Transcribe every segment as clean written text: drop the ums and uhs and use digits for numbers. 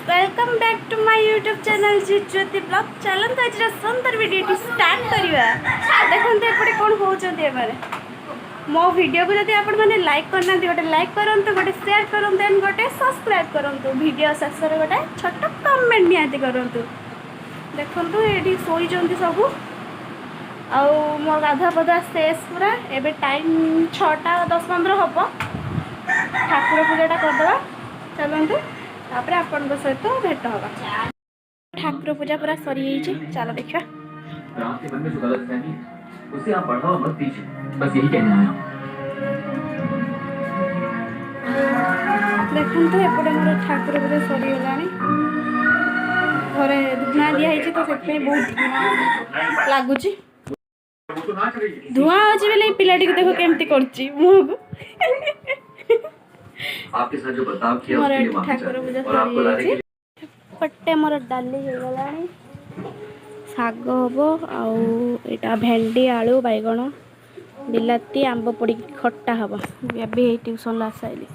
Welcome back to my YouTube channel G Jyoti blog. चलते आज सुंदर वीडियो स्टार्ट करवा। देखते एपटे कौन होती मो वीडियो को जब आपण मैंने लाइक करना गोटे लाइक करूँ गोटे शेयर करूँ देन गोटे सब्सक्राइब करूँ वीडियो शेष में गोटे छोट कमेंट निहाती करूँ। देखु ये शोचती सब आउ मो गाधा पधा शेष पूरा एबे टाइम 6:10-15 हम ठाकुर पूजाटा करदे। चलते तापर आपण सहित भेट होगा। ठाकुर पूजा पूरा सरी चलो देखा। आपके मन में जो गलतफहमी है उसे आप बढ़ावा मत दीजिए, बस यही कहने आया हूं। देखते एपटे मोर ठाकुर पूजा सरीगला घरे धुआं दिखाई तो से बहुत लगुच धुआं अच्छी बेले पिलाटी को देखो केमती करची मुह को आपके साथ जो बर्ताव किया उसके लिए माफी चाहते हैं और आपको लाने के लिए पट्टे मोर डाली होगला शाग हम आटा भेंडी आलू बैगण बिलाती आंब पड़ खट्टा हम भी ट्यूशन आसाइली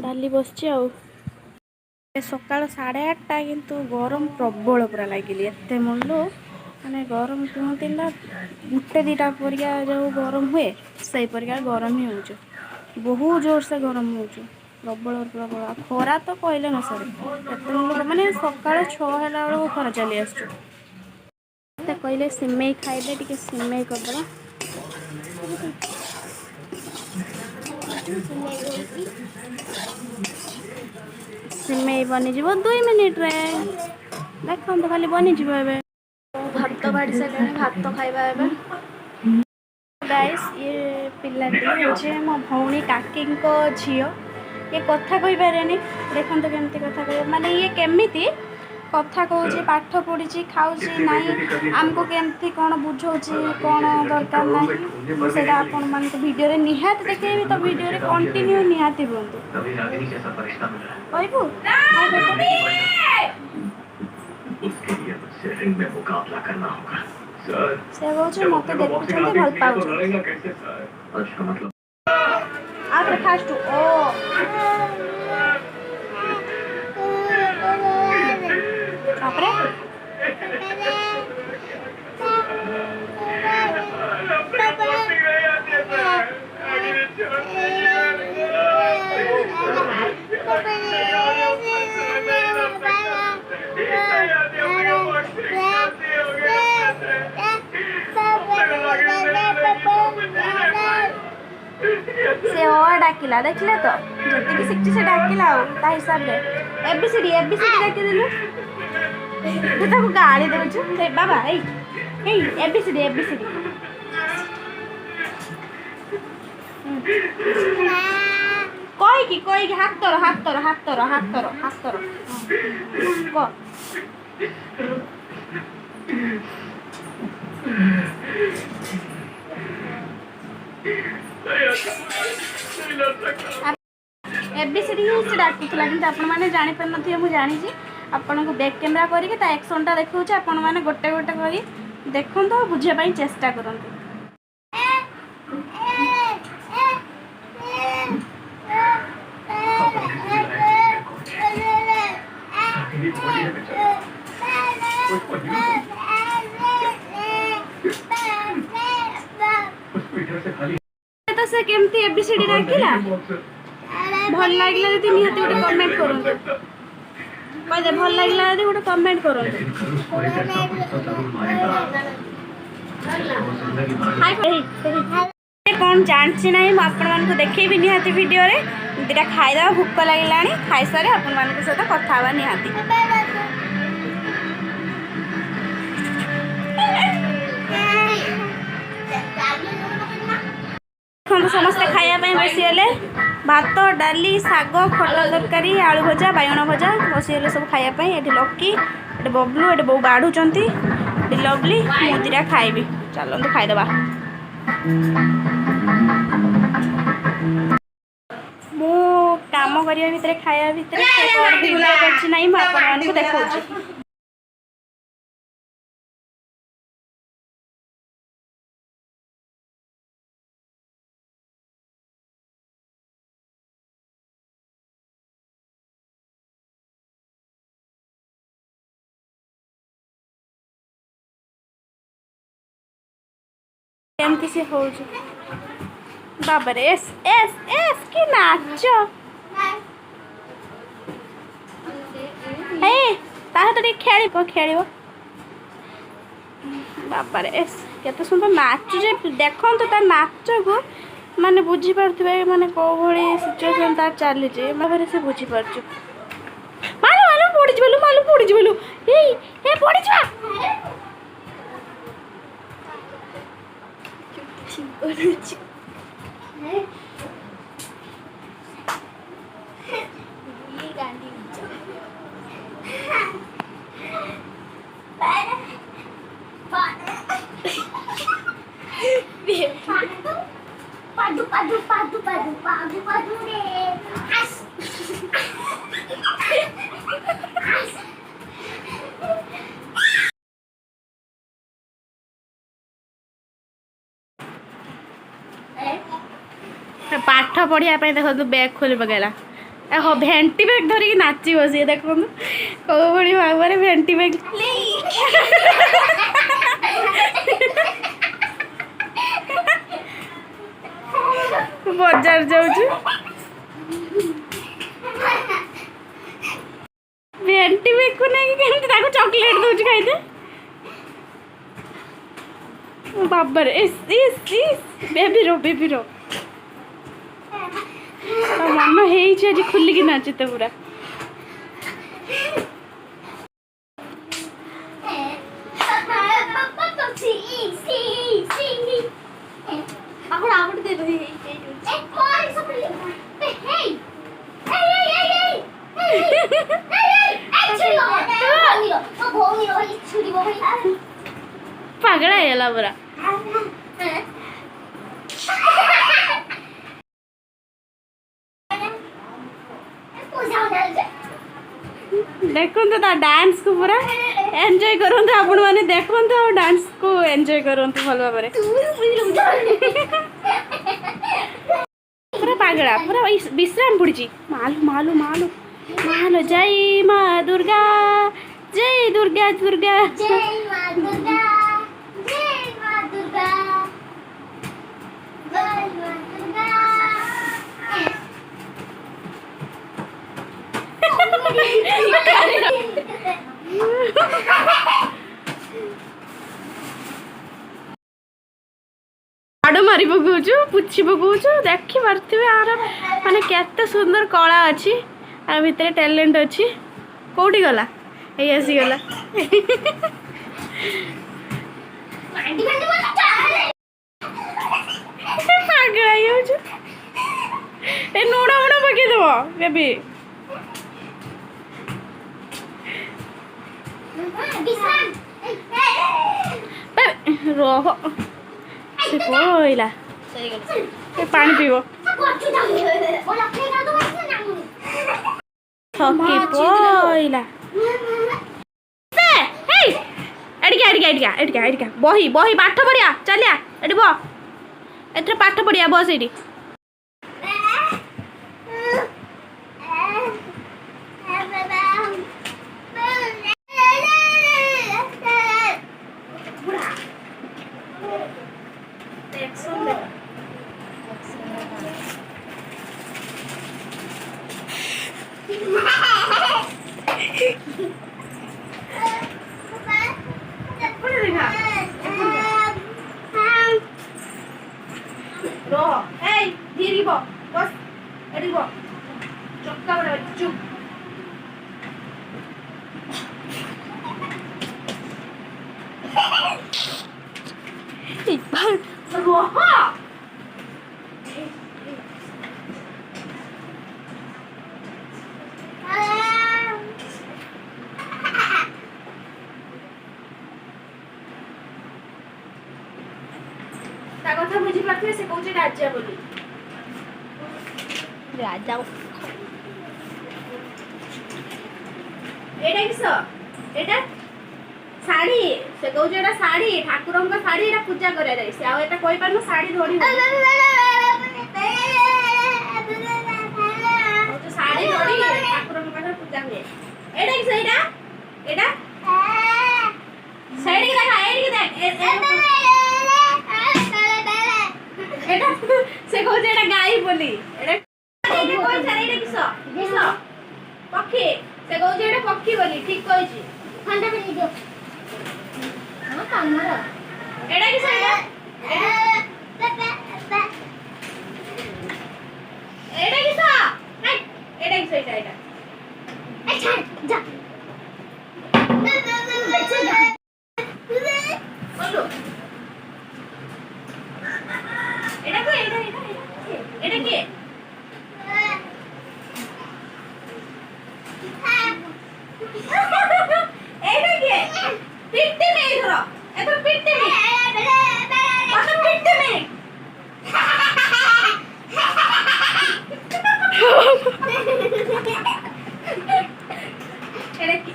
डाली बस सकाल 8:30 किंतु गरम प्रबल पूरा लगिली एत मुंडू माने गरम कहते ना गोटे दुटा परिया जो गरम हुए से परिका गरम ही हो बहुत जोर से गरम हो प्रबल प्रबल खरा तो कहले न सर माने सकाल 6 होला बेलू खरा चली आस कहले सिमेई खाइले टी सिमेई करदे सिमेई बनीज 2 मिनिट रे देखते खाली बनीज भात बाड़ी सारे भात खाइबा गाइस ये पिलाटी होचे मो भौणी काकी झील ये कथा कही पारे देखते केमती कथा कह माने ये केमिति कथा कहूँ पाठ पढ़ी खाऊँ नाई आमको केमती कौन बुझाऊँ कौन दरकार ना से आपण मान वीडियो निहाती देखेबी तो वीडियो कंटिन्यू निहाती रुहतु कहबू से कहूँ मत देखुं भल पाँच फास्ट ओ से डाकिला देखले तो जी शिखी से डाकिला हिसाब से एबीसीडी डाकी देलु तू गाड़ी देचु बाबा एबीसीडी कहीकि हाथ तर क एबीसीडी से डाकुला कि आपने जापर न मुझे जानी आपन को बैक कैमेरा करके एक्शनटा देखा आपण मैंने गोटे गोटे कर देखु बुझापी चेष्टा करूँ। तो से केमती एबीसीडी डाकिला भल लागला यदि निहाती गोटे कमेंट करूँ कहदे भल लागला यदि गोटे कमेंट करूँ कौन जानसी ना मुझे देखेबी निहाती वीडियो रे दुटा खाईदा भूक लगे खाई सारे आपण मान सहित कथा निहाती समस्ते खायापी बसीगले भात डाली शाग खटा तरकारी आलू भजा बैगण भजा बसीगले सब खायापी ये लकी ये बबलू ये बो बाढ़ुंट ये लवली मुझा खाइबी चलते खाईदबा मु काम करने भितर खाया भितर नहीं देखा। ଏମିତି ସେ ହଉଛି ବାବାରେ ଏସ୍ ଏସ୍ ଏସ୍ କି ନାଚ ଏ ତା ସହିତ ଟିକେ ଖେଳିବ ବାବାରେ ଏସ୍ କେତେ ସୁନ୍ଦର ନାଚୁଛି ଦେଖନ୍ତୁ ତା ନାଚକୁ ମାନେ ବୁଝିପାରୁଥିବେ ମାନେ କେଉଁ ଭଳି ସିଚୁଏସନ୍ ତାର ଚାଲିଛି ଭାବରେ ସେ ବୁଝିପାରୁଛୁ ମାଲୁ ପଡ଼ିଯିବଲୁ ଏଇ ଏ ପଡ଼ିଯିବା Padu re. As. ପାଠ ପଢ଼ିବା ପାଇଁ ଦେଖନ୍ତୁ ବ୍ୟାଗ୍ ଖୋଲି ପକାଇଲା ହଁ ଭେଣ୍ଟି ବ୍ୟାଗ୍ ଧରିକି ନାଚିବ ସିଏ ଦେଖନ୍ତୁ କେଉଁ ଭଳି ଭାବରେ ଭେଣ୍ଟି ବ୍ୟାଗ୍ ବଜାର ଯାଉଛି ଭେଣ୍ଟି ବ୍ୟାଗ୍କୁ ନେଇକି କେମିତି ତାକୁ ଚକୋଲେଟ୍ ଦେଉଛି ଖାଇଦେ ବାବାରେ ବେବି रो ମନ ହେଇଛି ଆଜି ଖୁଲିକି ନାଚିତେ ପୁରା ପାଗଳା ହେଇଗଲା ପୁରା ଦେଖନ୍ତୁ ତା ଡ୍ୟାନ୍ସ କୁ ପୁରା ଏନ୍ଜୟ କରନ୍ତୁ ଆପଣ ମାନେ ଦେଖନ୍ତୁ ଆଉ ଡ୍ୟାନ୍ସ କୁ ଏନ୍ଜୟ କରନ୍ତୁ ଭଲ ଭାବରେ ପୁରା ପାଗଳା ପୁରା ବିଶ୍ରାମ ପଡିଛି ମାଲୁ ଜୟ ମା ଦୁର୍ଗା ଜୟ ଦୁର୍ଗା ଦୁର୍ଗା ହାଡ଼ ମାରି ପକଉଛୁ ପୁଛି ପକଉଛୁ ଦେଖିପାରୁଥିବେ ଆର ମାନେ କେତେ ସୁନ୍ଦର କଳା ଅଛି ଆ ଭିତରେ ଟ୍ୟାଲେଣ୍ଟ ଅଛି କୋଉଠି ଗଲା ଏଇ ଆସିଗଲା ପାଗଳା ହେଇଯାଉଛୁ ଏ ଲୁଣ ପକେଇଦବ ବେବି ରହ ସେ ପଇଲା ପାଣି ପିଇବ ଥକି ପଇଲା ଏଠିକା ବହି ପାଠ ପଢିଆ ଚାଲିଆ ଏଠି ବ ଏଥିରେ ପାଠ ପଢିଆ ବସ ଏଠି ତା କଥା ବୁଝି ପାରୁଥିବେ ସେ କହୁଛି ରାଜା ବୋଲି ରାଜା ଏଇଟା କିସ ଏଇଟା ଶାଢ଼ୀ ସେ କହୁଛି ଏଇଟା ଶାଢ଼ୀ ଠାକୁରଙ୍କ ଶାଢ଼ୀ ଏଇଟା ପୂଜା କରାଯାଏ ସେ ଆଉ ଏଟା କହିପାରୁନ ଶାଢ଼ୀ ଧରି ଶାଢ଼ୀ ଧରି ଠାକୁରଙ୍କ ପାଖରେ ପୂଜା ହୁଏ ଏଇଟା କିସ ଏଇଟା ଏଇଟା ସେଇଠିକି ଦେଖ ଏଇଠିକି ଦେଖ এটা সে কইছে এটা গাই বলি এটা এটা কইছে এটা কিস কিস পক্ষী সে কইছে এটা পক্ষী বলি ঠিক কইছি ঠান্ডা পানি দিও আমার কামড়া এটা কিস এটা এটা কিস নাই এটা কিস এটা আচ্ছা যা বলো এটা কই এটা কি এইটা কি পিটতে নেই ধরো এত পিটতে নেই কত পিটতে নেই এটা কি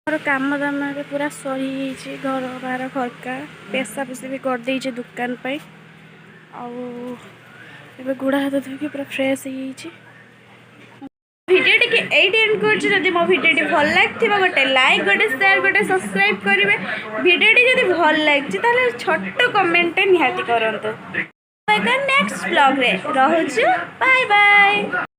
ମୋର କାମ ଦାମରେ ପୁରା ସରିଯାଇଛି ଘର ବାହାର ଖରକା ପେଶା ପେଶି ବି କରିଦେଇଛି ଦୋକାନ ପାଇଁ ଆଉ ଏବେ ଗୋଡ଼ ହାତ ଧୋଇକି ପୁରା ଫ୍ରେଶ୍ ହେଇଯାଇଛି ভিডিওটিকে এইটি এন্ড করছি যদি মো ভিডিওটি ভাল লাগথিবা গোটে লাইক গোটে শেয়ার গোটে সবসক্রাইব করিবে ভিডিওটি যদি ভাল লাগছে তাহলে ছোট্ট কমেন্টে নিহাতি করন্তু নেক্সট ব্লগ রে রহুଛୁ বাই বাই।